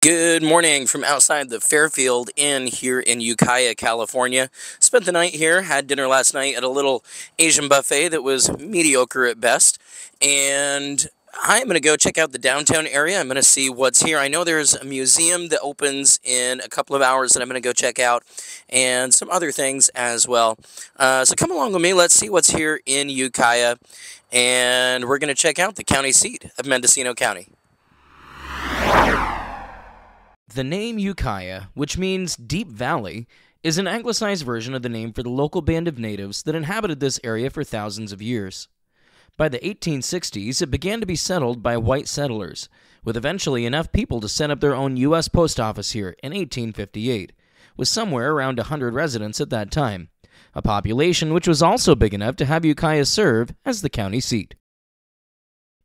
Good morning from outside the Fairfield Inn here in Ukiah, California. Spent the night here, had dinner last night at a little Asian buffet that was mediocre at best. And I'm going to go check out the downtown area. I'm going to see what's here. I know there's a museum that opens in a couple of hours that I'm going to go check out, and some other things as well. So come along with me. Let's see what's here in Ukiah. And we're going to check out the county seat of Mendocino County. The name Ukiah, which means deep valley, is an anglicized version of the name for the local band of natives that inhabited this area for thousands of years. By the 1860s, it began to be settled by white settlers, with eventually enough people to set up their own U.S. post office here in 1858, with somewhere around 100 residents at that time, a population which was also big enough to have Ukiah serve as the county seat.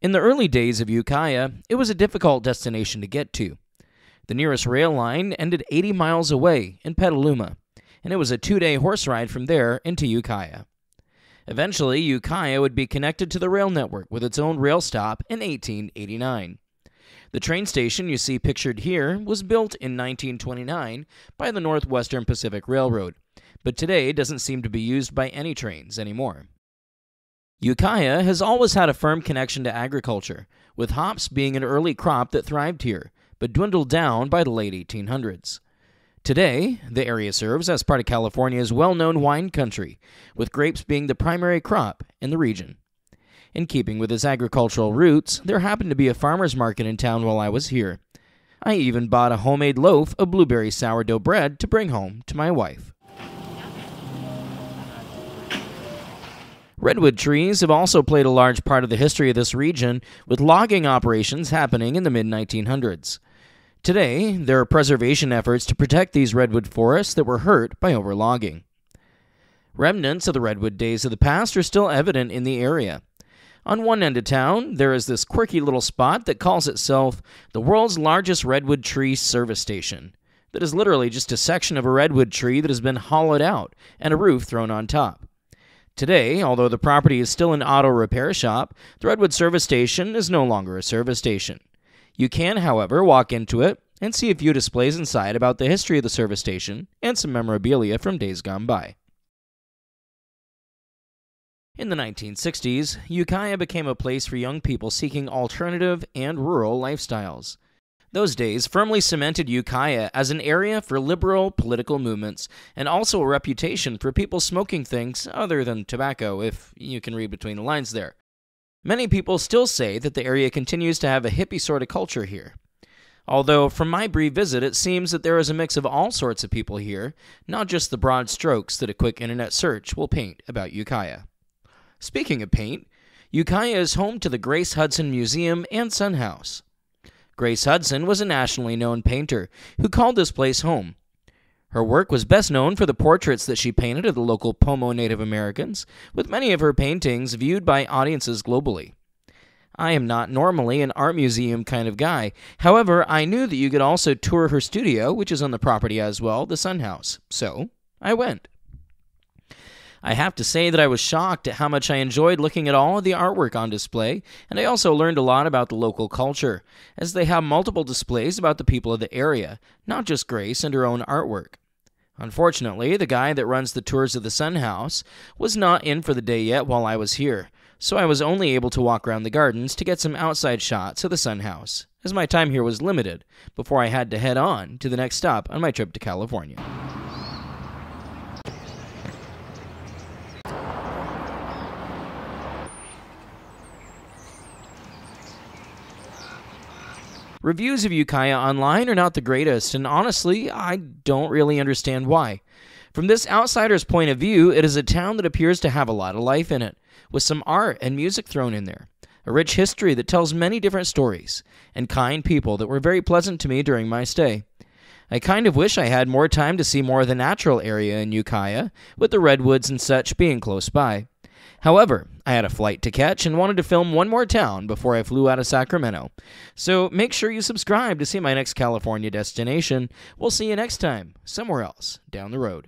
In the early days of Ukiah, it was a difficult destination to get to. The nearest rail line ended 80 miles away in Petaluma, and it was a 2-day horse ride from there into Ukiah. Eventually, Ukiah would be connected to the rail network with its own rail stop in 1889. The train station you see pictured here was built in 1929 by the Northwestern Pacific Railroad, but today doesn't seem to be used by any trains anymore. Ukiah has always had a firm connection to agriculture, with hops being an early crop that thrived here, but dwindled down by the late 1800s. Today, the area serves as part of California's well-known wine country, with grapes being the primary crop in the region. In keeping with its agricultural roots, there happened to be a farmer's market in town while I was here. I even bought a homemade loaf of blueberry sourdough bread to bring home to my wife. Redwood trees have also played a large part of the history of this region, with logging operations happening in the mid-1900s. Today, there are preservation efforts to protect these redwood forests that were hurt by overlogging. Remnants of the redwood days of the past are still evident in the area. On one end of town, there is this quirky little spot that calls itself the world's largest redwood tree service station. That is literally just a section of a redwood tree that has been hollowed out and a roof thrown on top. Today, although the property is still an auto repair shop, the Redwood Service Station is no longer a service station. You can, however, walk into it and see a few displays inside about the history of the service station and some memorabilia from days gone by. In the 1960s, Ukiah became a place for young people seeking alternative and rural lifestyles. Those days firmly cemented Ukiah as an area for liberal political movements, and also a reputation for people smoking things other than tobacco, if you can read between the lines there. Many people still say that the area continues to have a hippie sort of culture here. Although, from my brief visit, it seems that there is a mix of all sorts of people here, not just the broad strokes that a quick internet search will paint about Ukiah. Speaking of paint, Ukiah is home to the Grace Hudson Museum and Sun House. Grace Hudson was a nationally known painter who called this place home. Her work was best known for the portraits that she painted of the local Pomo Native Americans, with many of her paintings viewed by audiences globally. I am not normally an art museum kind of guy. However, I knew that you could also tour her studio, which is on the property as well, the Sun House. So, I went. I have to say that I was shocked at how much I enjoyed looking at all of the artwork on display, and I also learned a lot about the local culture, as they have multiple displays about the people of the area, not just Grace and her own artwork. Unfortunately, the guy that runs the tours of the Sun House was not in for the day yet while I was here, so I was only able to walk around the gardens to get some outside shots of the Sun House, as my time here was limited, before I had to head on to the next stop on my trip to California. Reviews of Ukiah online are not the greatest, and honestly, I don't really understand why. From this outsider's point of view, it is a town that appears to have a lot of life in it, with some art and music thrown in there, a rich history that tells many different stories, and kind people that were very pleasant to me during my stay. I kind of wish I had more time to see more of the natural area in Ukiah, with the redwoods and such being close by. However, I had a flight to catch and wanted to film one more town before I flew out of Sacramento. So make sure you subscribe to see my next California destination. We'll see you next time, somewhere else down the road.